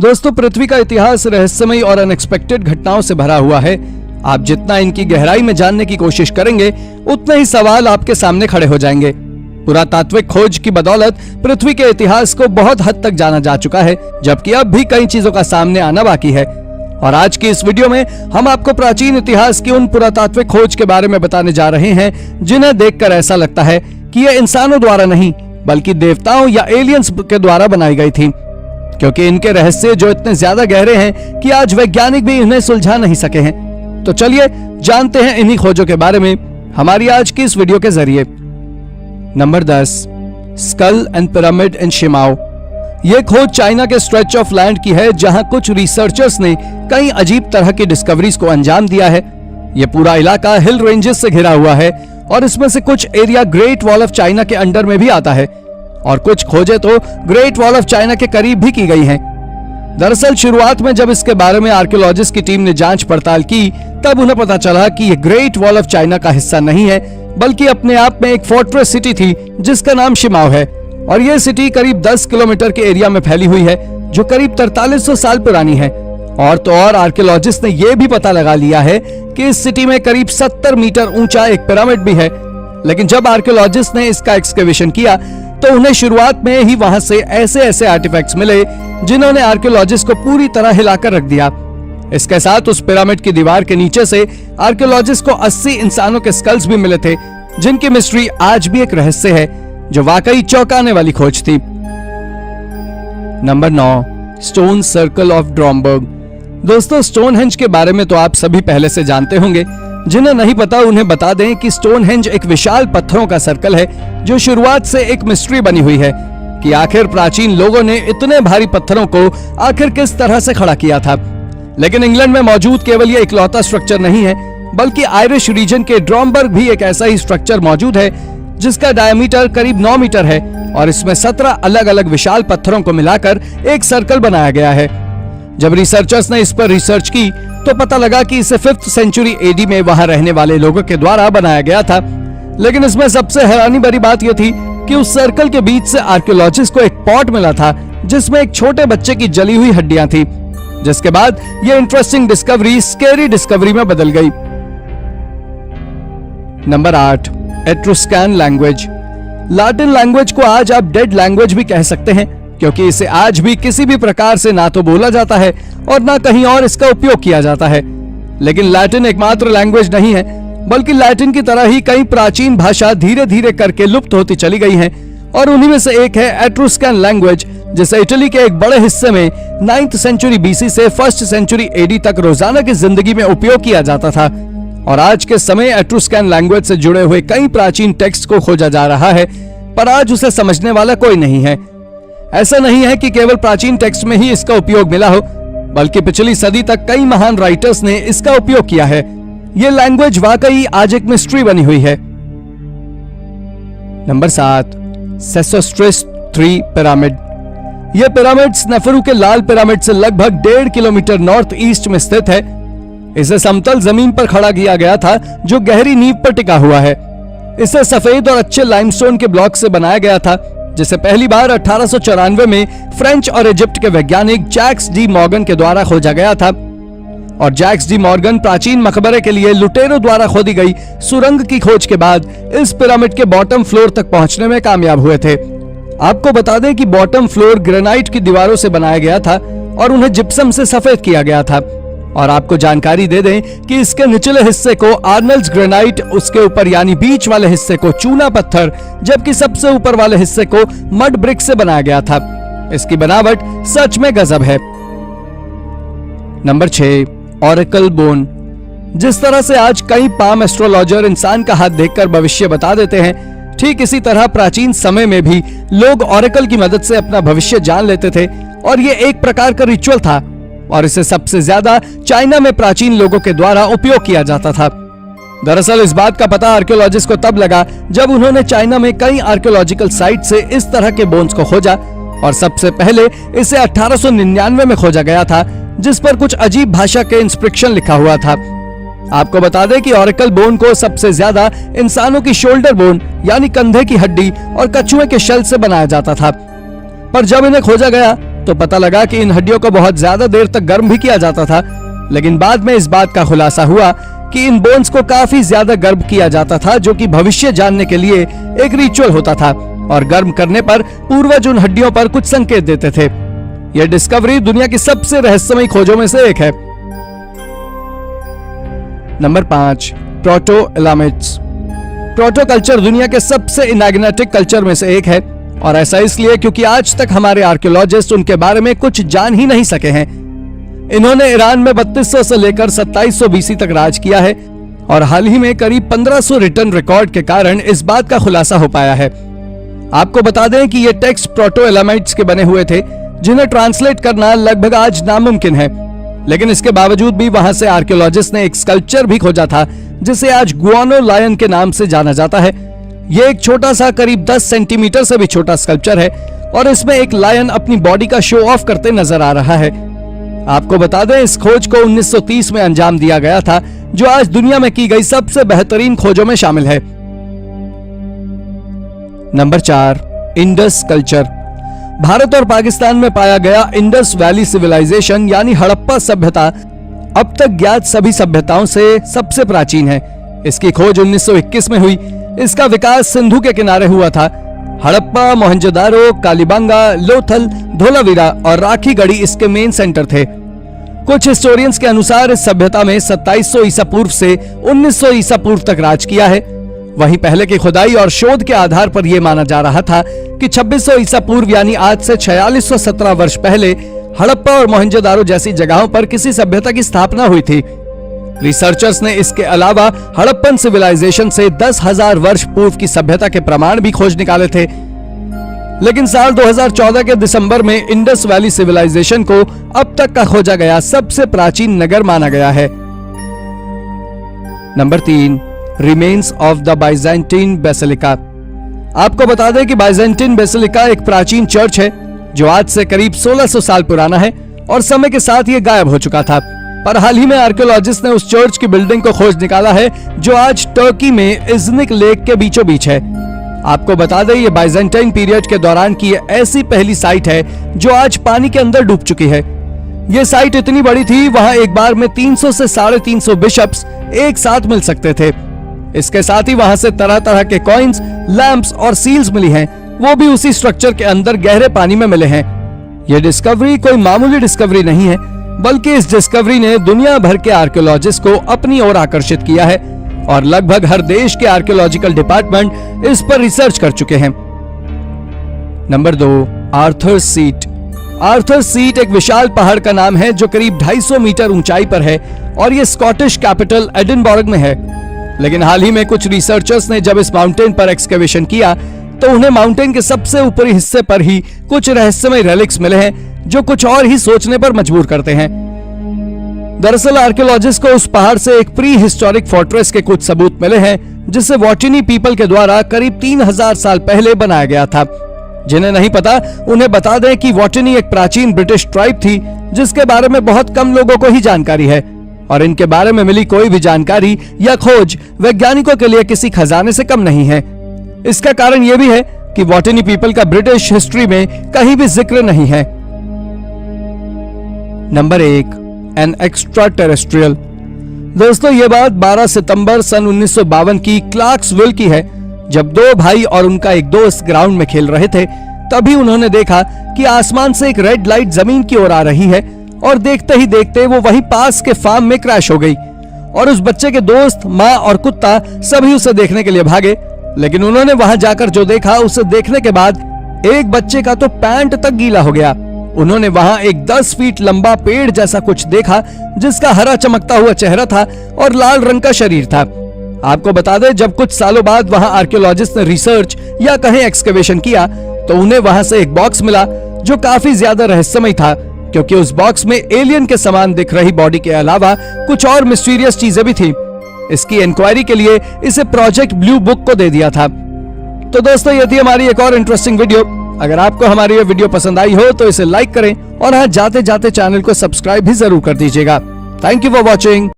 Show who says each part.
Speaker 1: दोस्तों, पृथ्वी का इतिहास रहस्यमयी और अनएक्सपेक्टेड घटनाओं से भरा हुआ है। आप जितना इनकी गहराई में जानने की कोशिश करेंगे, उतने ही सवाल आपके सामने खड़े हो जाएंगे। पुरातात्विक खोज की बदौलत पृथ्वी के इतिहास को बहुत हद तक जाना जा चुका है, जबकि अब भी कई चीजों का सामने आना बाकी है। और आज की इस वीडियो में हम आपको प्राचीन इतिहास की उन पुरातात्विक खोज के बारे में बताने जा रहे हैं जिन्हें देखकर ऐसा लगता है कि यह इंसानों द्वारा नहीं, बल्कि देवताओं या एलियंस के द्वारा बनाई गई थी, क्योंकि इनके रहस्य जो इतने ज्यादा गहरे हैं कि आज वैज्ञानिक भी इन्हें सुलझा नहीं सके हैं। तो चलिए जानते हैं इन्हीं खोजों के बारे में हमारी आज की इस वीडियो के जरिए। Number 10, school and pyramid in Shimao. यह खोज चाइना के स्ट्रेच ऑफ लैंड की है, जहां कुछ रिसर्चर्स ने कई अजीब तरह की डिस्कवरीज को अंजाम दिया है। यह पूरा इलाका हिल रेंजेस से घिरा हुआ है और इसमें से कुछ area great wall of China के अंडर में भी आता है और कुछ खोजें तो ग्रेट वॉल ऑफ चाइना के करीब भी की गई हैं। दरअसल शुरुआत में जब इसके बारे में आर्कियोलॉजिस्ट की टीम ने जांच पड़ताल की, तब उन्हें पता चला कि यह ग्रेट वॉल ऑफ चाइना का हिस्सा नहीं है, बल्कि अपने आप में एक फोर्ट्रेस सिटी थी जिसका नाम शिमाओ है। और यह सिटी करीब 10 किलोमीटर के एरिया में फैली हुई है, जो करीब 4300 साल पुरानी है। और तो और आर्कियोलॉजिस्ट ने यह भी पता लगा लिया है कि इस सिटी में करीब 70 मीटर ऊंचा एक पिरामिड भी है। लेकिन जब आर्कियोलॉजिस्ट ने इसका एक्सकेवेशन किया तो उन्हें शुरुआत में ही वहां से ऐसे आर्टिफैक्ट्स मिले जिन्होंने आर्कियोलॉजिस्ट को पूरी तरह हिलाकर रख दिया। इसके साथ उस पिरामिड की दीवार के नीचे से आर्कियोलॉजिस्ट को 80 इंसानों के स्कल्स भी मिले थे, जिनकी मिस्ट्री आज भी एक रहस्य है, जो वाकई चौंकाने वाली खोज थी। Number 9, stone circle of Drombeg. दोस्तों, स्टोनहेंज के बारे में तो आप सभी पहले से जानते होंगे। जिन्हें नहीं पता उन्हें बता दें कि स्टोनहेंज एक विशाल पत्थरों का सर्कल है, जो शुरुआत से एक मिस्ट्री बनी हुई है कि आखिर प्राचीन लोगों ने इतने भारी पत्थरों को आखिर किस तरह से खड़ा किया था। लेकिन इंग्लैंड में मौजूद केवल ये इकलौता स्ट्रक्चर नहीं है, बल्कि आयरिश रीजन के ड्रॉमबर्ग भी एक ऐसा ही स्ट्रक्चर मौजूद है जिसका डायमीटर करीब 9 मीटर है और इसमें 17 अलग अलग विशाल पत्थरों को मिलाकर एक सर्कल बनाया गया है। जब रिसर्चर्स ने इस पर रिसर्च की तो पता लगा कि इसे 5th सेंचुरी एडी में वहां रहने वाले लोगों के द्वारा बनाया गया था। लेकिन इसमें सबसे हैरानी भरी बात यह थी कि उस सर्कल के बीच से आर्कियोलॉजिस्ट को एक पॉट मिला था जिसमें एक छोटे बच्चे की जली हुई हड्डियां थी, जिसके बाद यह इंटरेस्टिंग डिस्कवरी स्कैरी डिस्कवरी में बदल गई। Number 8, Etruscan language. Latin language को आज आप डेड लैंग्वेज भी कह सकते हैं, क्योंकि इसे आज भी किसी भी प्रकार से ना तो बोला जाता है और ना कहीं और इसका उपयोग किया जाता है। लेकिन लैटिन एकमात्र लैंग्वेज नहीं है, बल्कि लैटिन की तरह ही कई प्राचीन भाषा धीरे धीरे करके लुप्त होती चली गई हैं और उन्हीं में से एक है एट्रुस्कैन लैंग्वेज, जिसे इटली के एक बड़े हिस्से में 9th सेंचुरी BC से 1st सेंचुरी AD तक रोजाना की जिंदगी में उपयोग किया जाता था। और आज के समय एट्रुस्कैन लैंग्वेज से जुड़े हुए कई प्राचीन टेक्स्ट को खोजा जा रहा है, पर आज उसे समझने वाला कोई नहीं है। ऐसा नहीं है कि केवल प्राचीन टेक्स्ट में ही इसका उपयोग मिला हो, बल्कि पिछली सदी तक कई महान राइटर्स ने इसका उपयोग किया है। यह लैंग्वेज वाकई आज एक मिस्ट्री बनी हुई है। Number 7, सेसोस्ट्रेस 3 pyramid. यह पिरामिड स्नेफरू के लाल पिरामिड से लगभग 1.5 किलोमीटर नॉर्थ ईस्ट में स्थित है। इसे समतल जमीन पर खड़ा किया गया था, जो गहरी नींव पर टिका हुआ है। इसे सफेद और अच्छे लाइमस्टोन के ब्लॉक से बनाया गया था, जिसे पहली बार 1894 में फ्रेंच और इजिप्ट के वैज्ञानिक जैक्स डी मॉर्गन के द्वारा खोजा गया था। और जैक्स डी मॉर्गन प्राचीन मकबरे के लिए लुटेरो द्वारा खोदी गई सुरंग की खोज के बाद इस पिरामिड के बॉटम फ्लोर तक पहुंचने में कामयाब हुए थे। आपको बता दें कि बॉटम फ्लोर ग्रेनाइट की दीवारों से बनाया गया था और उन्हें जिप्सम से सफेद किया गया था। और आपको जानकारी दे दें कि इसके निचले हिस्से को आर्नल्ड्स ग्रेनाइट, उसके ऊपर यानी बीच वाले हिस्से को चूना पत्थर, जबकि सबसे ऊपर वाले हिस्से को मड ब्रिक से बनाया गया था। इसकी बनावट सच में गजब है। Number 6, oracle bone. जिस तरह से आज कई पाम एस्ट्रोलॉजर इंसान का हाथ देखकर भविष्य बता देते हैं, ठीक इसी तरह प्राचीन समय में भी लोग ऑरेकल की मदद से अपना भविष्य जान लेते थे और यह एक प्रकार का रिचुअल था और इसे सबसे ज्यादा चाइना में प्राचीन लोगों के द्वारा उपयोग किया जाता था। दरअसल इस बात का पता आर्कियोलॉजिस्ट को तब लगा जब उन्होंने चाइना में कई आर्कियोलॉजिकल साइट से इस तरह के बोन्स को खोजा और सबसे पहले इसे 1899 में खोजा गया था, जिस पर कुछ अजीब भाषा के इंस्क्रिप्शन लिखा हुआ था। आपको बता दें कि ऑरेकल बोन को सबसे ज्यादा इंसानों की शोल्डर बोन यानी कंधे की हड्डी और कछुए के शल से बनाया जाता था, पर जब इन्हें खोजा गया तो पता लगा कि इन हड्डियों को बहुत ज्यादा देर तक गर्म भी किया जाता था, लेकिन बाद में इस बात का खुलासा हुआ कि इन बोन्स को काफी ज्यादा गर्म किया जाता था, जो कि भविष्य जानने के लिए एक रिचुअल होता था और गर्म करने पर पूर्वज उन हड्डियों पर कुछ संकेत देते थे। यह डिस्कवरी दुनिया की सबसे रहस्यमयी खोजों में से एक है। Number 5, proto Elamites. Proto culture दुनिया के सबसे इनैग्नेटिक कल्चर में से एक है, और ऐसा इसलिए क्योंकि आज तक हमारे आर्कियोलॉजिस्ट उनके बारे में कुछ जान ही नहीं सके हैं। इन्होंने ईरान में 3200 से लेकर 2700 बीसी तक राज किया है, और हाल ही में करीब 1500 रिटर्न रिकॉर्ड के कारण इस बात का खुलासा हो पाया है। आपको बता दें कि ये टेक्स्ट प्रोटो एलामाइट्स के बने हुए थे, जिन्हें ट्रांसलेट करना लगभग आज नामुमकिन है, लेकिन इसके बावजूद भी वहां से आर्कियोलॉजिस्ट ने एक स्कल्पचर भी खोजा था, जिसे आज गुआनो लायन के नाम से जाना जाता है। यह एक छोटा सा करीब 10 सेंटीमीटर से भी छोटा स्कल्पचर है, और इसमें एक लायन अपनी बॉडी का शो ऑफ करते नजर आ रहा है। आपको बता दें, इस खोज को 1930 में अंजाम दिया गया था, जो आज दुनिया में की गई सबसे बेहतरीन खोजों में शामिल है। Number 4, Indus culture. भारत और पाकिस्तान में पाया गया इंडस वैली सिविलाइजेशन यानी हड़प्पा सभ्यता अब तक ज्ञात सभी सभ्यताओं से सबसे प्राचीन है। इसकी खोज 1921 में हुई। इसका विकास सिंधु के किनारे हुआ था। हड़प्पा, मोहनजोदारो, कालीबांगा, लोथल, धोलावीरा और राखीगढ़ी इसके मेन सेंटर थे। कुछ हिस्टोरियंस के अनुसार इस सभ्यता में 2700 ईसा पूर्व से 1900 ईसा पूर्व तक राज किया है। वहीं पहले की खुदाई और शोध के आधार पर यह माना जा रहा था कि 2600 ईसा पूर्व यानी आज से 4617 वर्ष पहले हड़प्पा और मोहनजोदारो जैसी जगहों पर किसी सभ्यता की स्थापना हुई थी। रिसर्चर्स ने इसके अलावा हड़प्पन सिविलाइजेशन से 10,000 वर्ष पूर्व की सभ्यता के प्रमाण भी खोज निकाले थे, लेकिन साल 2014 के दिसंबर में इंडस वैली सिविलाइजेशन को अब तक का खोजा गया सबसे प्राचीन नगर माना गया है। Number 3, remains of the Byzantine basilica. आपको बता दें कि बाइजेंटाइन बेसिलिका एक प्राचीन चर्च है, जो आज से करीब 1600 साल पुराना है और समय के साथ ये गायब हो चुका था। पर हाल ही में आर्कियोलॉजिस्ट ने उस चर्च की बिल्डिंग को खोज निकाला है, जो आज टर्की में इज़निक लेक के बीचों बीच है। आपको बता दें, ये बाइजेंटाइन पीरियड के दौरान की ऐसी पहली साइट है जो आज पानी के अंदर डूब चुकी है। ये साइट इतनी बड़ी थी, वहां एक बार में 300 से 350 बिशप्स एक साथ मिल सकते थे। इसके साथ ही वहां से तरह तरह के कॉइन्स, लैंप्स और सील्स मिली हैं, वो भी उसी स्ट्रक्चर के अंदर गहरे पानी में मिले हैं। यह डिस्कवरी कोई मामूली डिस्कवरी नहीं है, बल्कि इस डिस्कवरी ने दुनिया भर के आर्कियोलॉजिस्ट को अपनी ओर आकर्षित किया है और लगभग हर देश के आर्कियोलॉजिकल डिपार्टमेंट इस पर रिसर्च कर चुके हैं। Number 2, Arthur seat. Arthur seat एक विशाल पहाड़ का नाम है जो करीब 250 मीटर ऊंचाई पर है और यह स्कॉटिश कैपिटल एडिनबर्ग में है। लेकिन हाल ही में कुछ रिसर्चर्स ने जब इस माउंटेन पर एक्सकेवेशन किया तो उन्हें माउंटेन के सबसे ऊपरी हिस्से पर ही कुछ रहस्यमय रेलिक्स मिले हैं, जो कुछ और ही सोचने पर मजबूर करते हैं। दरअसल आर्कियोलॉजिस्ट को उस पहाड़ से एक प्री हिस्टोरिक फोर्ट्रेस के कुछ सबूत मिले हैं, जिसे वॉटिनी पीपल के द्वारा करीब 3000 साल पहले बनाया गया था। जिन्हें नहीं पता उन्हें बता दें कि वॉटिनी एक प्राचीन ब्रिटिश ट्राइब थी, जिसके बारे में बहुत कम लोगों को ही जानकारी है, और इनके बारे में मिली कोई भी जानकारी या खोज वैज्ञानिकों के लिए किसी खजाने से कम नहीं है। इसका कारण यह भी है कि वॉटिनी पीपल का ब्रिटिश हिस्ट्री में कहीं भी जिक्र नहीं है। Number 1, an extra terrestrial. दोस्तों, यह बात 12 सितंबर सन 1952 की क्लार्क्सविल की है, जब दो भाई और उनका एक दोस्त ग्राउंड में खेल रहे थे। तभी उन्होंने देखा कि आसमान से एक रेड लाइट जमीन की ओर आ रही है, और देखते ही देखते वो वहीं पास के फार्म में क्रैश हो गई, और उस बच्चे के दोस्त, माँ और कुत्ता सभी उसे देखने के लिए भागे। लेकिन उन्होंने वहां जाकर जो देखा, उसे देखने के बाद एक बच्चे का तो पैंट तक गीला हो गया। उन्होंने वहां एक 10 फीट लंबा पेड़ जैसा कुछ देखा, जिसका हरा चमकता हुआ चेहरा था और लाल रंग का शरीर था। आपको बता दें, जब कुछ सालों बाद वहां आर्कियोलॉजिस्ट ने रिसर्च या कहीं एक्सकेवेशन किया तो उन्हें वहां से एक बॉक्स मिला, जो काफी ज्यादा रहस्यमय था, क्योंकि उस बॉक्स में एलियन के समान दिख रही बॉडी के अलावा कुछ और मिस्टीरियस चीजें भी थी। इसकी इंक्वायरी के लिए इसे प्रोजेक्ट ब्लू बुक को दे दिया था। तो दोस्तों, ये थी हमारी एक और इंटरेस्टिंग वीडियो। अगर आपको हमारी ये वीडियो पसंद आई हो तो इसे लाइक करें, और हाँ, जाते जाते चैनल को सब्सक्राइब भी जरूर कर दीजिएगा। Thank you for watching.